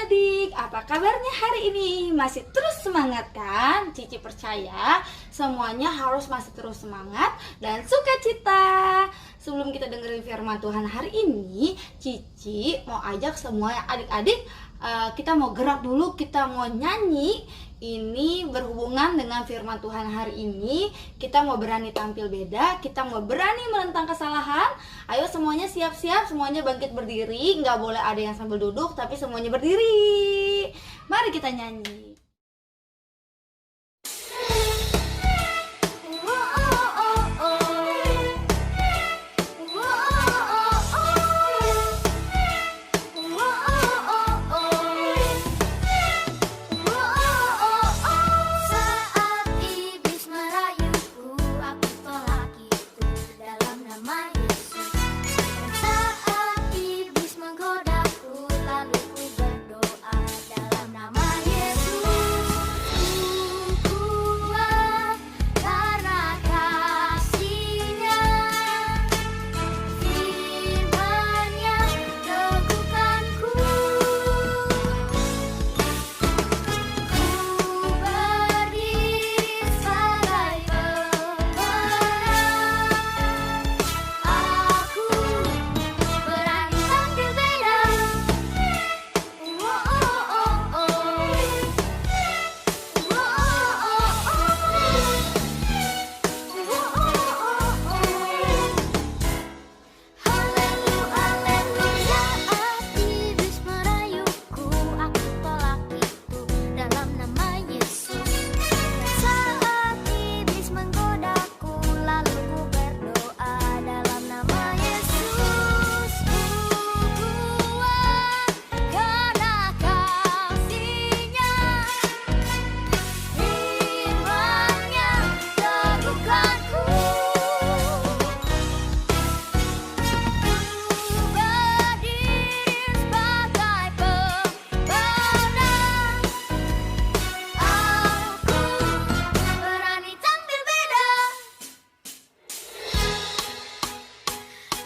adik-adik, apa kabarnya hari ini? Masih terus semangat kan? Cici percaya semuanya harus masih terus semangat dan sukacita. Sebelum kita dengerin firman Tuhan hari ini, Cici mau ajak semua adik-adik, kita mau gerak dulu, kita mau nyanyi. Ini berhubungan dengan firman Tuhan hari ini. Kita mau berani tampil beda, kita mau berani menentang kesalahan. Ayo semuanya siap-siap, semuanya bangkit berdiri. Nggak boleh ada yang sambil duduk, tapi semuanya berdiri. Mari kita nyanyi.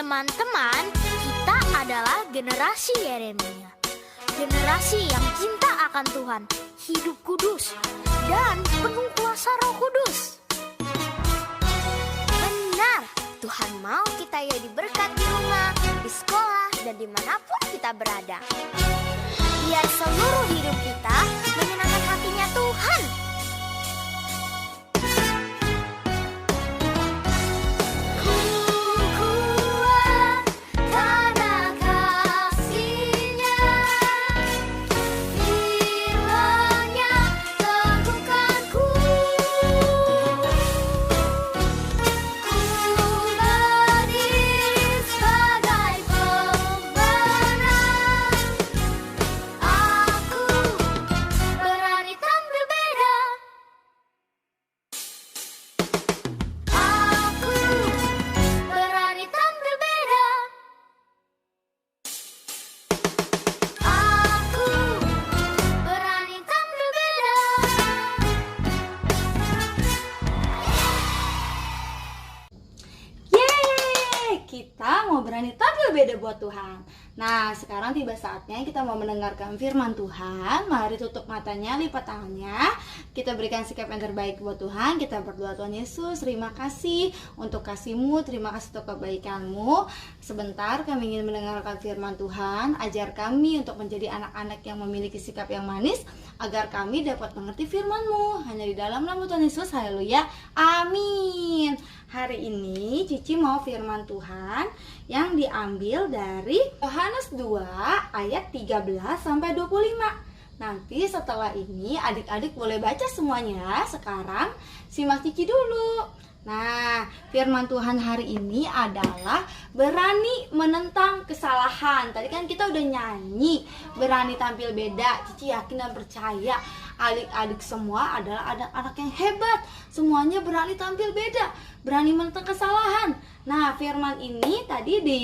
Teman-teman, kita adalah generasi Yeremia. Generasi yang cinta akan Tuhan, hidup kudus, dan penuh kuasa Roh Kudus. Benar, Tuhan mau kita ya diberkat di rumah, di sekolah, dan dimanapun kita berada. Biar seluruh hidup kita menyenangkan hatinya Tuhan. Kita mau berani tampil beda buat Tuhan. Nah, sekarang tiba saatnya kita mau mendengarkan firman Tuhan. Mari tutup matanya, lipat tangannya. Kita berikan sikap yang terbaik buat Tuhan. Kita berdoa, Tuhan Yesus, terima kasih untuk kasih-Mu, terima kasih untuk kebaikan-Mu. Sebentar kami ingin mendengarkan firman Tuhan. Ajar kami untuk menjadi anak-anak yang memiliki sikap yang manis, agar kami dapat mengerti firman-Mu. Hanya di dalam nama Tuhan Yesus, haleluya, amin. Hari ini Cici mau firman Tuhan yang diambil dari Yohanes 2 ayat 13 sampai 25. Nanti setelah ini adik-adik boleh baca semuanya. Sekarang simak Cici dulu. Nah, firman Tuhan hari ini adalah berani menentang kesalahan. Tadi kan kita udah nyanyi berani tampil beda. Cici yakin dan percaya adik-adik semua adalah anak-anak yang hebat. Semuanya berani tampil beda, berani menentang kesalahan. Nah, firman ini tadi di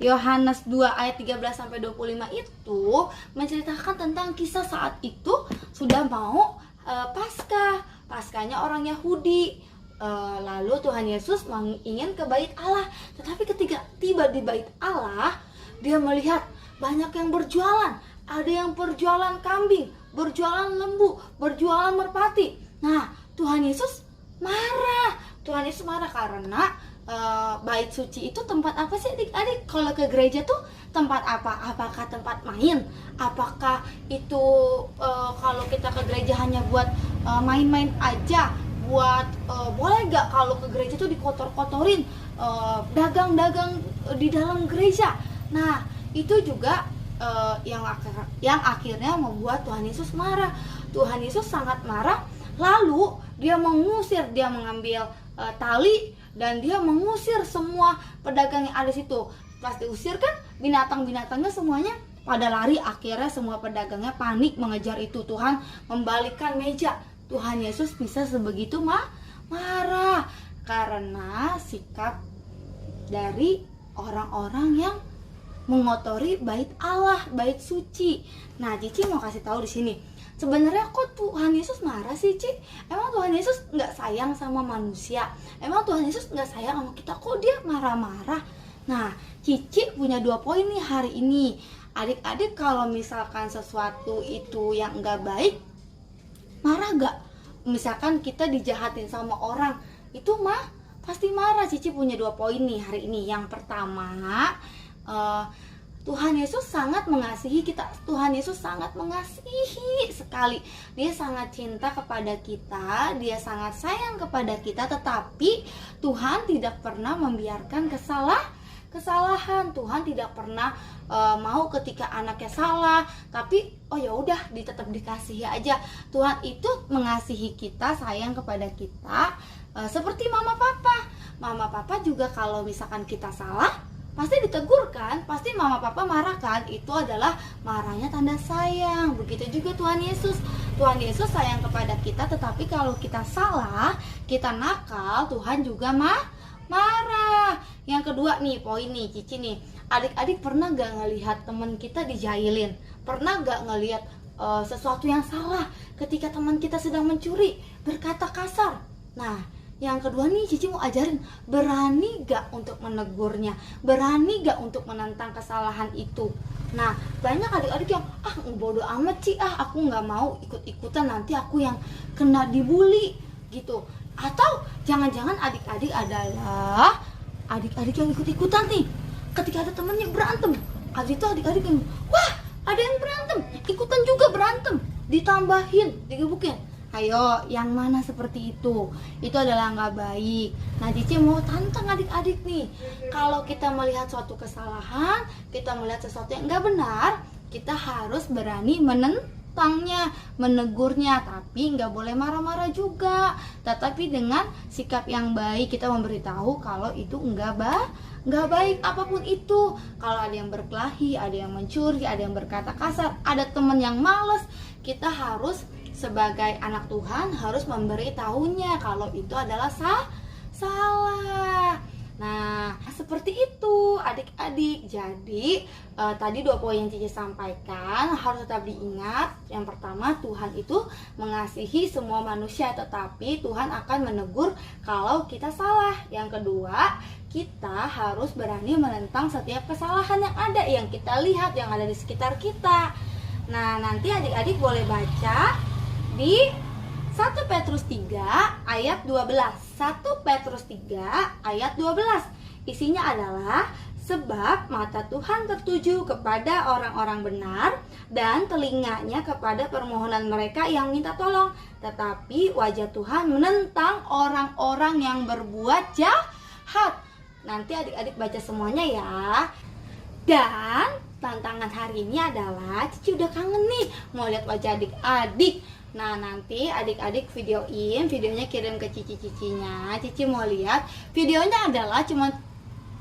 Yohanes 2 ayat 13 sampai 25 itu menceritakan tentang kisah saat itu sudah mau Paskahnya orang Yahudi. Lalu Tuhan Yesus ingin ke bait Allah. Tetapi ketika tiba di bait Allah, dia melihat banyak yang berjualan. ada yang berjualan kambing, berjualan lembu, berjualan merpati. Nah, Tuhan Yesus marah. Tuhan Yesus marah karena bait suci itu tempat apa sih adik-adik? Kalau ke gereja tuh tempat apa? Apakah tempat main? Apakah itu kalau kita ke gereja hanya buat main-main aja? Buat boleh gak kalau ke gereja tuh dikotor-kotorin dagang-dagang di dalam gereja? Nah, itu juga yang akhirnya membuat Tuhan Yesus marah. Tuhan Yesus sangat marah. Lalu dia mengusir, dia mengambil tali dan dia mengusir semua pedagang yang ada situ. Pas diusir kan binatang-binatangnya semuanya pada lari. Akhirnya semua pedagangnya panik mengejar itu. Tuhan membalikkan meja. Tuhan Yesus bisa sebegitu marah karena sikap dari orang-orang yang mengotori bait Allah, bait suci. Nah, Cici mau kasih tahu di sini. Sebenarnya kok Tuhan Yesus marah sih, Ci? Emang Tuhan Yesus nggak sayang sama manusia? Emang Tuhan Yesus nggak sayang sama kita? Kok dia marah-marah? Nah, Cici punya 2 poin nih hari ini. Adik-adik kalau misalkan sesuatu itu yang nggak baik, marah gak? Misalkan kita dijahatin sama orang, itu pasti marah. Cici punya 2 poin nih hari ini. Yang pertama, Tuhan Yesus sangat mengasihi kita. Tuhan Yesus sangat mengasihi sekali. Dia sangat cinta kepada kita, dia sangat sayang kepada kita, tetapi Tuhan tidak pernah membiarkan kesalahan. Tuhan tidak pernah mau ketika anaknya salah, tapi ya udah tetap dikasihi aja. Tuhan itu mengasihi kita, sayang kepada kita, seperti mama papa. Mama papa juga kalau misalkan kita salah pasti ditegur kan, pasti mama papa marah kan. Itu adalah marahnya tanda sayang. Begitu juga Tuhan Yesus. Tuhan Yesus sayang kepada kita, tetapi kalau kita salah, kita nakal, Tuhan juga marah. Yang kedua nih, poin nih Cici nih, adik-adik pernah gak ngelihat teman kita dijailin? Pernah gak ngelihat sesuatu yang salah ketika teman kita sedang mencuri, berkata kasar? Nah, yang kedua nih Cici mau ajarin, berani gak untuk menegurnya? Berani gak untuk menentang kesalahan itu? Nah, banyak adik-adik yang bodo amat sih, aku gak mau ikut-ikutan, nanti aku yang kena dibully gitu. Atau jangan-jangan adik-adik adalah adik-adik yang ikut-ikutan nih. Ketika ada temennya berantem, adik-adik yang wah ada yang berantem, ikutan juga berantem, ditambahin, digebukin. Ayo, yang mana seperti itu? Itu adalah nggak baik. Nah, Cici mau tantang adik-adik nih. Kalau kita melihat suatu kesalahan, kita melihat sesuatu yang nggak benar, kita harus berani menentangnya, menegurnya. Tapi nggak boleh marah-marah juga. Tetapi dengan sikap yang baik, kita memberitahu kalau itu nggak baik apapun itu. Kalau ada yang berkelahi, ada yang mencuri, ada yang berkata kasar, ada teman yang malas, kita harus sebagai anak Tuhan harus memberitahunya kalau itu adalah salah. Nah, seperti itu adik-adik. Jadi tadi 2 poin yang Cici sampaikan harus tetap diingat. Yang pertama, Tuhan itu mengasihi semua manusia, tetapi Tuhan akan menegur kalau kita salah. Yang kedua, kita harus berani menentang setiap kesalahan yang ada, yang kita lihat, yang ada di sekitar kita. Nah, nanti adik-adik boleh baca di 1 Petrus 3 ayat 12. 1 Petrus 3 ayat 12. Isinya adalah, sebab mata Tuhan tertuju kepada orang-orang benar dan telinganya kepada permohonan mereka yang minta tolong, tetapi wajah Tuhan menentang orang-orang yang berbuat jahat. Nanti adik-adik baca semuanya ya. Dan tantangan hari ini adalah Cici udah kangen nih mau lihat wajah adik-adik. Nah, nanti adik-adik videonya kirim ke Cici-cicinya. Cici mau lihat. Videonya adalah cuma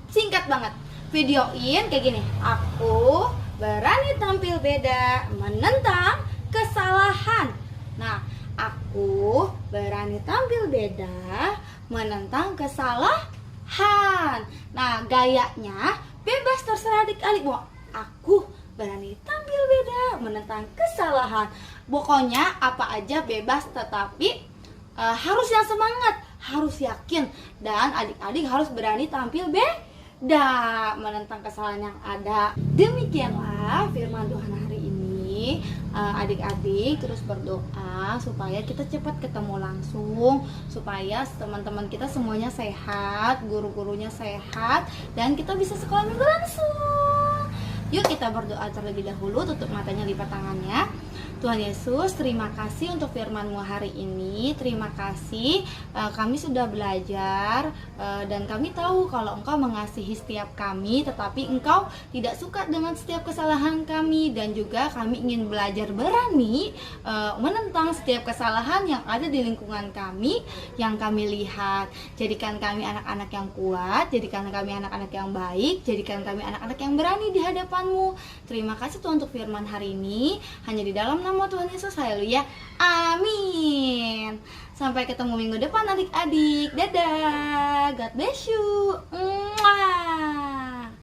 singkat banget. Videoin kayak gini. Aku berani tampil beda menentang kesalahan. Nah, aku berani tampil beda menentang kesalahan. Nah, gayanya bebas, terserah adik-adik. Aku berani tampil beda menentang kesalahan. Pokoknya apa aja bebas, tetapi harus yang semangat, harus yakin, dan adik-adik harus berani tampil beda menentang kesalahan yang ada. Demikianlah firman Tuhan hari ini. adik-adik terus berdoa supaya kita cepat ketemu langsung, supaya teman-teman kita semuanya sehat, guru-gurunya sehat, dan kita bisa sekolah minggu langsung. Yuk kita berdoa terlebih dahulu, tutup matanya, lipat tangannya. Tuhan Yesus, terima kasih untuk firman-Mu hari ini. Terima kasih kami sudah belajar dan kami tahu kalau Engkau mengasihi setiap kami, tetapi Engkau tidak suka dengan setiap kesalahan kami, dan juga kami ingin belajar berani menentang setiap kesalahan yang ada di lingkungan kami yang kami lihat. Jadikan kami anak-anak yang kuat, jadikan kami anak-anak yang baik, jadikan kami anak-anak yang berani di hadapan-Mu. Terima kasih Tuhan untuk firman hari ini, hanya di dalam nama Tuhan Yesus, haleluya, amin. Sampai ketemu minggu depan adik-adik, dadah, God bless you. Mwah.